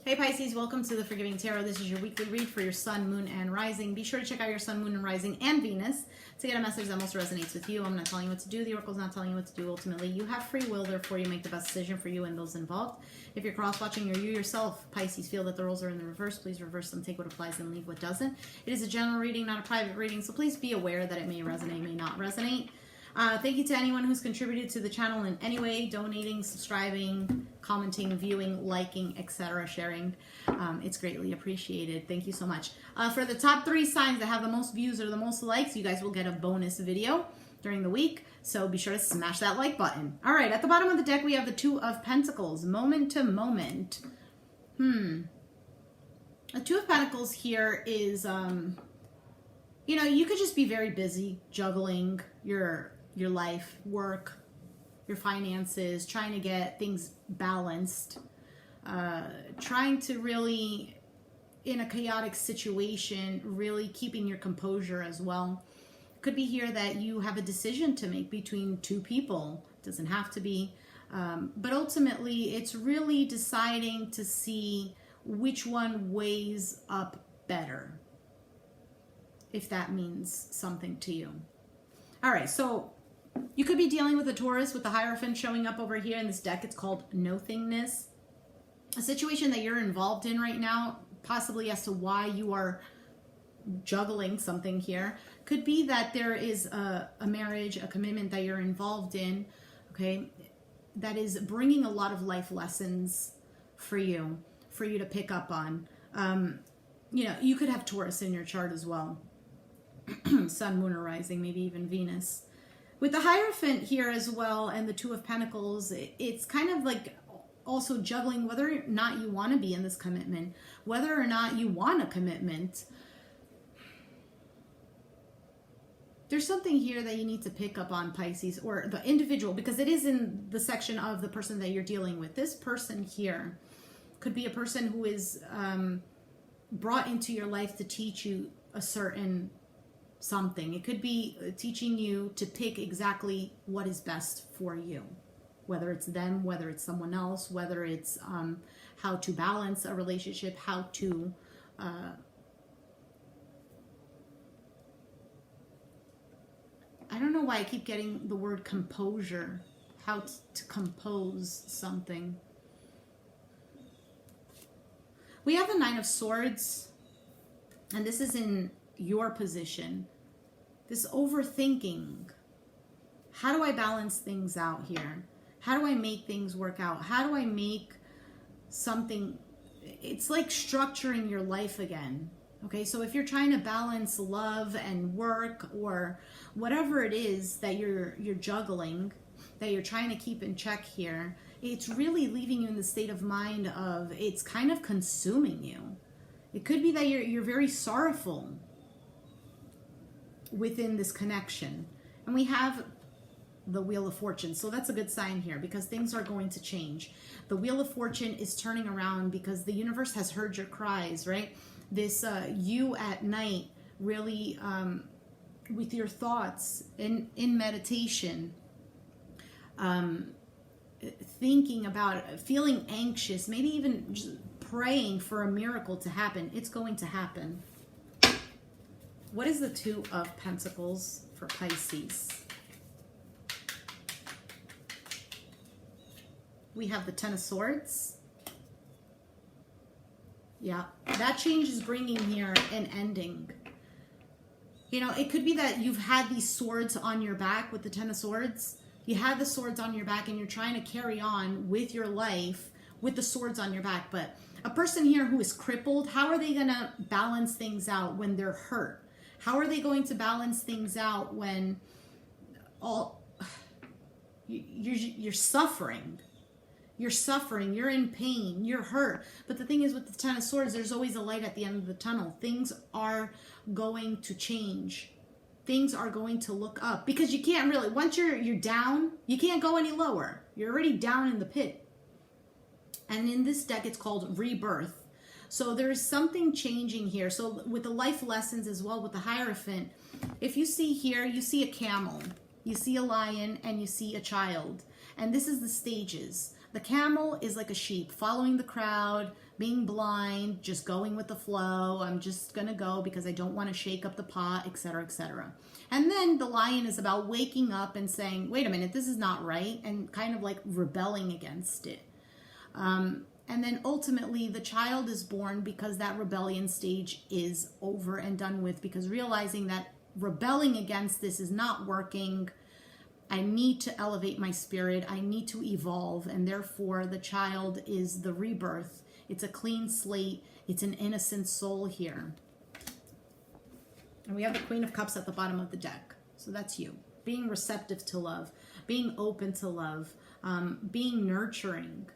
Hey Pisces, welcome to the Forgiving Tarot. This is your weekly read for your sun, moon, and rising. Be sure to check out your sun, moon, and rising and Venus to get a message that most resonates with you. I'm not telling you what to do. The oracle's not telling you what to do. Ultimately, you have free will. Therefore, you make the best decision for you and those involved. If you're cross-watching or you yourself, Pisces, feel that the roles are in the reverse, please reverse them. Take what applies and leave what doesn't. It is a general reading, not a private reading, so please be aware that it may resonate, may not resonate. Thank you to anyone who's contributed to the channel in any way, donating, subscribing, commenting, viewing, liking, etc., sharing. It's greatly appreciated. Thank you so much. For the top 3 signs that have the most views or the most likes, you guys will get a bonus video during the week. So be sure to smash that like button. All right, at the bottom of the deck, we have the Two of Pentacles, moment to moment. The Two of Pentacles here is, you know, you could just be very busy juggling your life, work, your finances, trying to get things balanced, trying to really, in a chaotic situation, really keeping your composure as well. Could be here that you have a decision to make between 2 people. It doesn't have to be. But ultimately, it's really deciding to see which one weighs up better, if that means something to you. All right, so you could be dealing with a Taurus with the Hierophant showing up over here in this deck. It's called nothingness. A situation that you're involved in right now, possibly as to why you are juggling something here, could be that there is a marriage, a commitment that you're involved in, okay, that is bringing a lot of life lessons for you to pick up on. You know, you could have Taurus in your chart as well. Sun, moon, or rising, maybe even Venus. With the Hierophant here as well and the Two of Pentacles, it's kind of like also juggling whether or not you want to be in this commitment, whether or not you want a commitment. There's something here that you need to pick up on, Pisces, or the individual, because it is in the section of the person that you're dealing with. This person here could be a person who is brought into your life to teach you a certain something. It could be teaching you to pick exactly what is best for you, whether it's them, whether it's someone else, whether it's how to balance a relationship, how to I don't know why I keep getting the word composure, how to compose something. We have the Nine of Swords, and this is in your position. This overthinking. How do I balance things out here? How do I make things work out? How do I make something? It's like structuring your life again. Okay, so if you're trying to balance love and work or whatever it is that you're juggling, that you're trying to keep in check here, it's really leaving you in the state of mind of it's kind of consuming you. It could be that you're very sorrowful within this connection. And we have the Wheel of Fortune. So that's a good sign here because things are going to change. The Wheel of Fortune is turning around because the universe has heard your cries, right? This you at night really with your thoughts in meditation, thinking about, feeling anxious, maybe even just praying for a miracle to happen. It's going to happen. What is the Two of Pentacles for Pisces? We have the Ten of Swords. Yeah, that change is bringing here an ending. You know, it could be that you've had these swords on your back with the Ten of Swords. You had the swords on your back and you're trying to carry on with your life with the swords on your back. But a person here who is crippled, how are they going to balance things out when they're hurt? How are they going to balance things out when you're suffering? You're suffering, you're in pain, you're hurt. But the thing is with the Ten of Swords, there's always a light at the end of the tunnel. Things are going to change. Things are going to look up because you can't really, once you're down, you can't go any lower. You're already down in the pit. And in this deck, it's called Rebirth. So there is something changing here. So with the life lessons as well, with the Hierophant, if you see here, you see a camel, you see a lion, and you see a child. And this is the stages. The camel is like a sheep, following the crowd, being blind, just going with the flow. I'm just going to go because I don't want to shake up the pot, etc., etc. And then the Lion is about waking up and saying, wait a minute, this is not right, and kind of like rebelling against it. And then ultimately the child is born because that rebellion stage is over and done with, because realizing that rebelling against this is not working. I need to elevate my spirit. I need to evolve. And therefore the child is the rebirth. It's a clean slate. It's an innocent soul here. And we have the Queen of Cups at the bottom of the deck. So that's you. Being receptive to love. Being open to love. Being nurturing.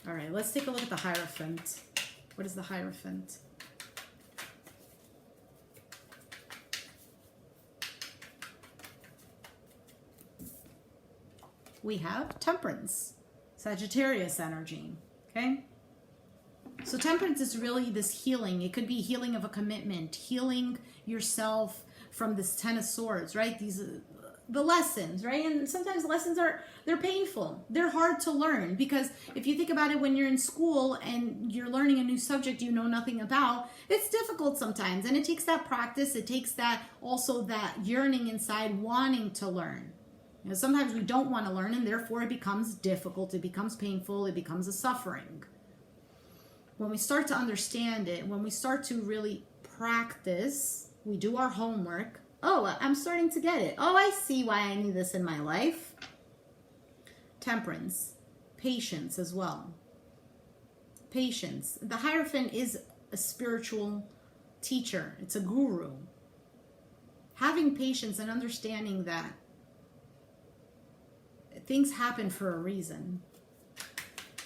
All right, let's take a look at the Hierophant. What is the Hierophant? We have Temperance, Sagittarius energy, okay? So Temperance is really this healing. It could be healing of a commitment, healing yourself from this Ten of Swords, right? These the lessons, right? And sometimes lessons they're painful. They're hard to learn, because if you think about it, when you're in school and you're learning a new subject you know nothing about, it's difficult sometimes. And it takes that practice. It takes that also that yearning inside wanting to learn. You know, sometimes we don't want to learn, and therefore it becomes difficult. It becomes painful. It becomes a suffering. When we start to understand it, when we start to really practice, we do our homework. Oh, I'm starting to get it. Oh, I see why I need this in my life. Temperance. Patience as well. Patience. The Hierophant is a spiritual teacher. It's a guru. Having patience and understanding that things happen for a reason.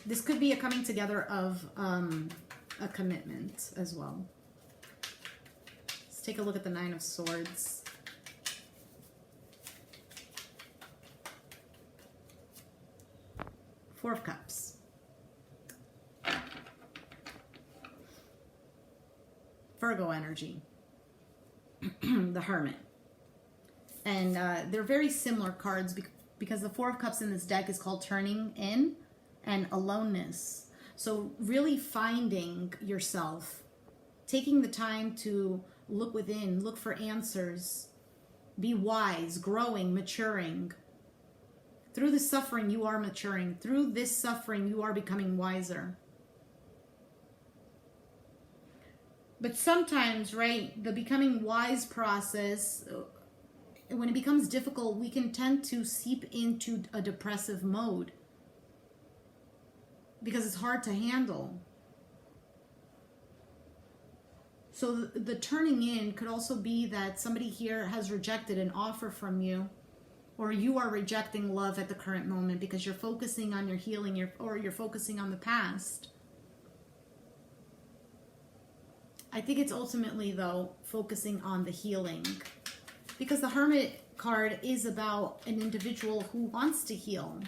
This could be a coming together of a commitment as well. Let's take a look at the Nine of Swords. Four of Cups. Virgo energy. The Hermit. And they're very similar cards because the Four of Cups in this deck is called turning in and aloneness. So really finding yourself, taking the time to look within, look for answers, be wise, growing, maturing. Through the suffering, you are maturing. Through this suffering, you are becoming wiser. But sometimes, right, the becoming wise process, when it becomes difficult, we can tend to seep into a depressive mode because it's hard to handle. So the turning in could also be that somebody here has rejected an offer from you, or you are rejecting love at the current moment because you're focusing on your healing, or you're focusing on the past. I think it's ultimately, though, focusing on the healing, because the Hermit card is about an individual who wants to heal.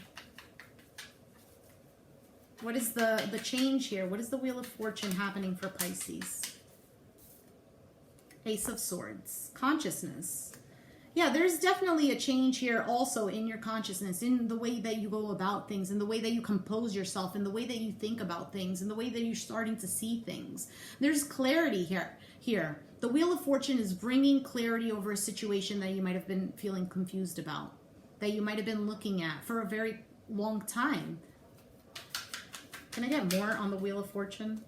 What is the change here? What is the Wheel of Fortune happening for Pisces? Ace of Swords. Consciousness. Yeah, there's definitely a change here also in your consciousness, in the way that you go about things, in the way that you compose yourself, in the way that you think about things, in the way that you're starting to see things. There's clarity here. The Wheel of Fortune is bringing clarity over a situation that you might have been feeling confused about, that you might have been looking at for a very long time. Can I get more on the Wheel of Fortune?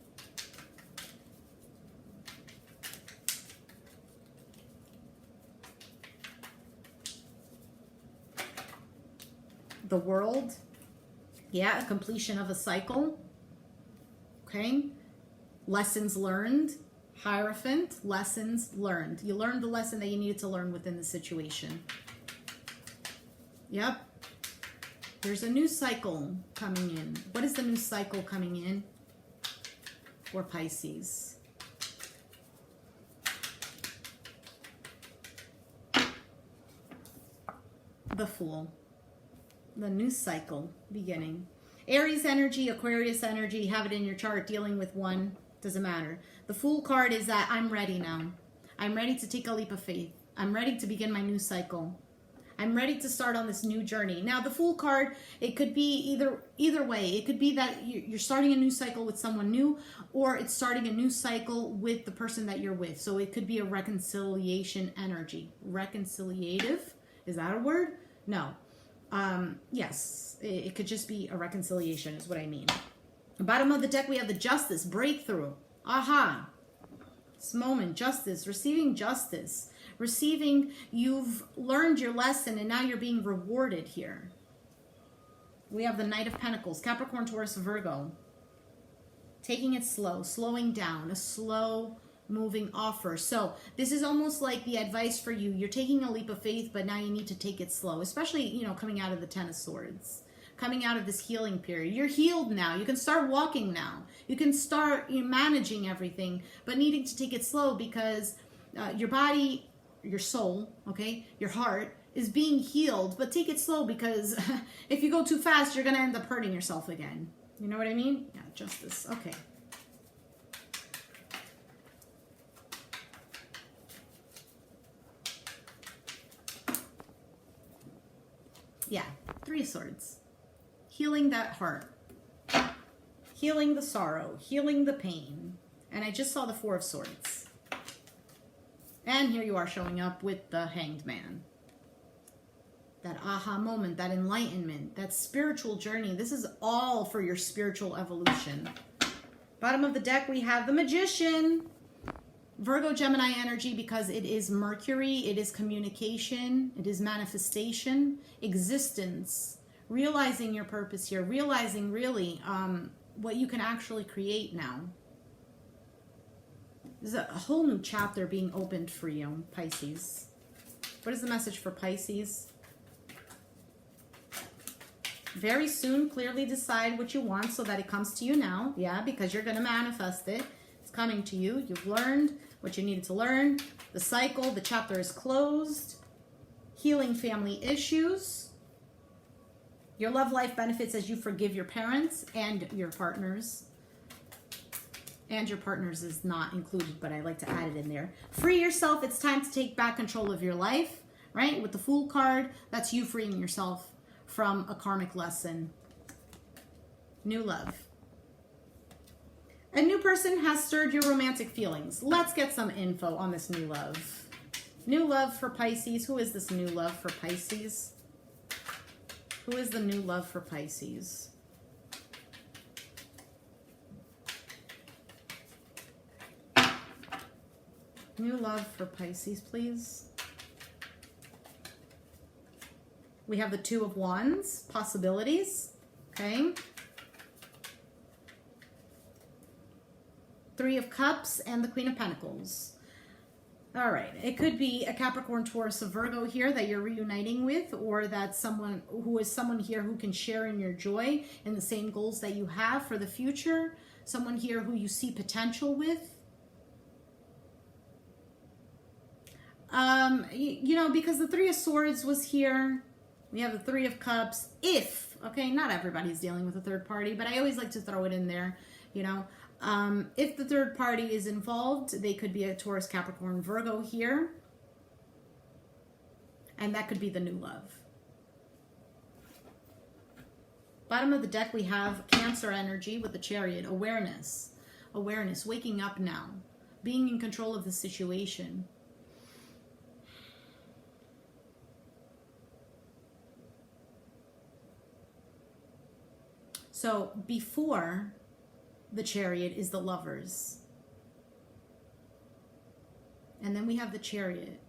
The World. Yeah, completion of a cycle. Okay. Lessons learned. Hierophant. Lessons learned. You learned the lesson that you needed to learn within the situation. Yep. There's a new cycle coming in. What is the new cycle coming in for Pisces? The Fool. The new cycle beginning. Aries energy, Aquarius energy, have it in your chart, dealing with one, doesn't matter. The Fool card is that I'm ready now. I'm ready to take a leap of faith. I'm ready to begin my new cycle. I'm ready to start on this new journey. Now, the Fool card, it could be either way. It could be that you're starting a new cycle with someone new, or it's starting a new cycle with the person that you're with. So it could be a reconciliation energy. Reconciliative, is that a word? No. Yes, it could just be a reconciliation is what I mean. Bottom of the deck, we have the Justice, breakthrough. Aha. This moment, justice, receiving justice. Receiving, you've learned your lesson and now you're being rewarded here. We have the Knight of Pentacles, Capricorn, Taurus, Virgo. Taking it slow, slowing down, a slow moving offer. So this is almost like the advice for you. You're taking a leap of faith, but now you need to take it slow, especially, you know, coming out of the Ten of Swords, coming out of this healing period. You're healed now. You can start walking now. You can start managing everything, but needing to take it slow because your body, your soul, okay, your heart is being healed, but take it slow because if you go too fast, you're going to end up hurting yourself again. You know what I mean? Yeah, Justice. Okay. Yeah, Three of Swords. Healing that heart. Healing the sorrow. Healing the pain. And I just saw the Four of Swords. And here you are showing up with the Hanged Man. That aha moment, that enlightenment, that spiritual journey. This is all for your spiritual evolution. Bottom of the deck, we have the Magician. Virgo, Gemini energy, because it is Mercury, it is communication, it is manifestation, existence, realizing your purpose here, realizing really what you can actually create now. There's a whole new chapter being opened for you, Pisces. What is the message for Pisces? Very soon, clearly decide what you want so that it comes to you now. Yeah, because you're going to manifest it. It's coming to you. You've learned what you needed to learn. The cycle, the chapter is closed. Healing family issues. Your love life benefits as you forgive your parents and your partners. And your partners is not included, but I like to add it in there. Free yourself. It's time to take back control of your life, right? With the Fool card, that's you freeing yourself from a karmic lesson. New love. A new person has stirred your romantic feelings. Let's get some info on this new love. New love for Pisces. Who is this new love for Pisces? Who is the new love for Pisces? New love for Pisces, please. We have the Two of Wands, possibilities, okay? Three of Cups and the Queen of Pentacles. All right, it could be a Capricorn, Taurus, a Virgo here that you're reuniting with, or that someone who is someone here who can share in your joy and the same goals that you have for the future. Someone here who you see potential with. You know, because the Three of Swords was here. We have the Three of Cups. If, okay, not everybody's dealing with a third party, but I always like to throw it in there, you know. If the third party is involved, they could be a Taurus, Capricorn, Virgo here. And that could be the new love. Bottom of the deck, we have Cancer energy with the Chariot. Awareness. Awareness. Waking up now. Being in control of the situation. So before the Chariot is the Lovers. And then we have the Chariot.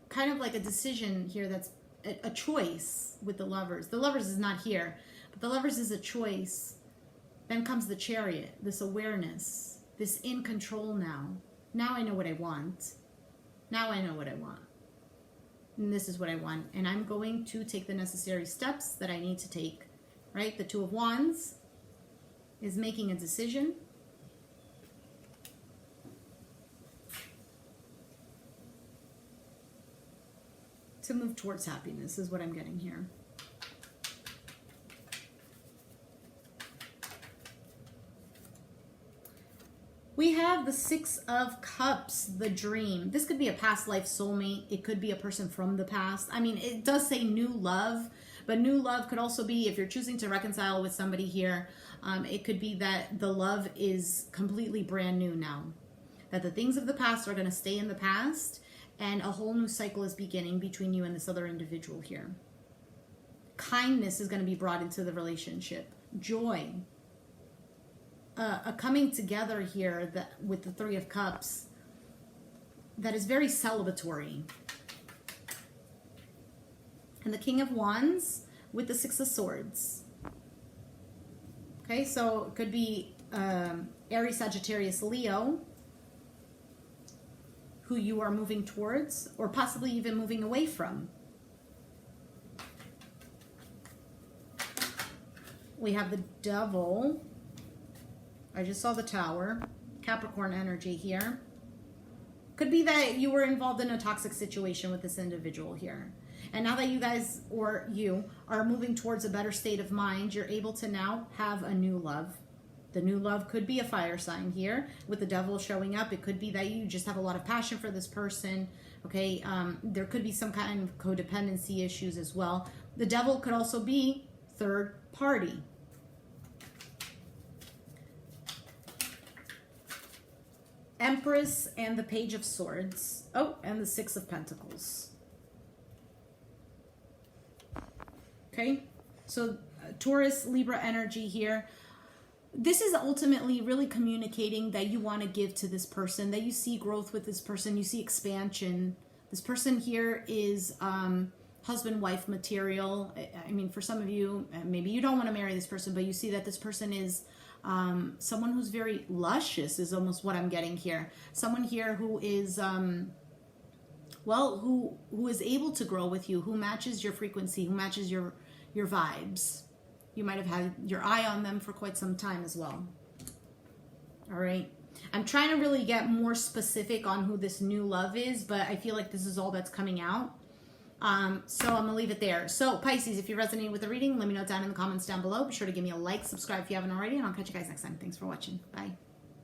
Kind of like a decision here that's a choice with the Lovers. The Lovers is not here, but the Lovers is a choice. Then comes the Chariot, this awareness, this in control now. Now I know what I want. Now I know what I want. And this is what I want. And I'm going to take the necessary steps that I need to take. Right? The Two of Wands is making a decision. To move towards happiness is what I'm getting here. We have the Six of Cups, the dream. This could be a past life soulmate. It could be a person from the past. I mean, it does say new love, but new love could also be, if you're choosing to reconcile with somebody here, it could be that the love is completely brand new now. That the things of the past are going to stay in the past, and a whole new cycle is beginning between you and this other individual here. Kindness is going to be brought into the relationship. Joy. A coming together here that with the Three of Cups that is very celebratory. And the King of Wands with the Six of Swords. Okay, so it could be Aries, Sagittarius, Leo, who you are moving towards, or possibly even moving away from. We have the Devil. I just saw the Tower. Capricorn energy here. Could be that you were involved in a toxic situation with this individual here. And now that you guys, or you, are moving towards a better state of mind, you're able to now have a new love. The new love could be a fire sign here. With the Devil showing up, it could be that you just have a lot of passion for this person. Okay, there could be some kind of codependency issues as well. The Devil could also be third party. Empress and the Page of Swords. Oh, and the Six of Pentacles. Okay, so Taurus, Libra energy here. This is ultimately really communicating that you want to give to this person, that you see growth with this person, you see expansion. This person here is husband-wife material. I mean, for some of you, maybe you don't want to marry this person, but you see that this person is someone who's very luscious is almost what I'm getting here. Someone here who is, who is able to grow with you, who matches your frequency, who matches your vibes. You might have had your eye on them for quite some time as well. All right. I'm trying to really get more specific on who this new love is, but I feel like this is all that's coming out. So I'm going to leave it there. So Pisces, if you resonate with the reading, let me know down in the comments down below. Be sure to give me a like, subscribe if you haven't already, and I'll catch you guys next time. Thanks for watching. Bye.